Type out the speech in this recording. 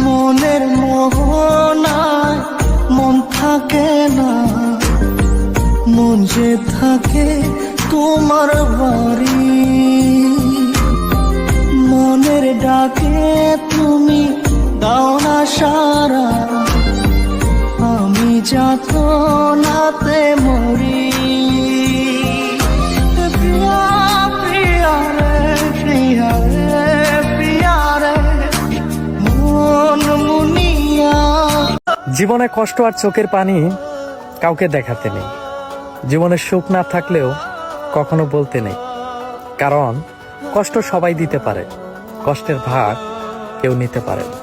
মনের মোহনায় মন থাকে না, মন যে থাকে তোমার বাড়ি। মনের ডাকে তুমি দাও না সারা, আমি যাত নাতে মরি। প্রিয়া প্রিয়া রে, প্রিয়া রে, প্রিয়া রে, মন মুনিয়া। জীবনে কষ্ট আর চোখের পানি কাউকে দেখাতে নেই, জীবনের সুখ না থাকলেও কখনো বলতে নেই, কারণ কষ্ট সবাই দিতে পারে, কষ্টের ভাগ কেউ নিতে পারে না।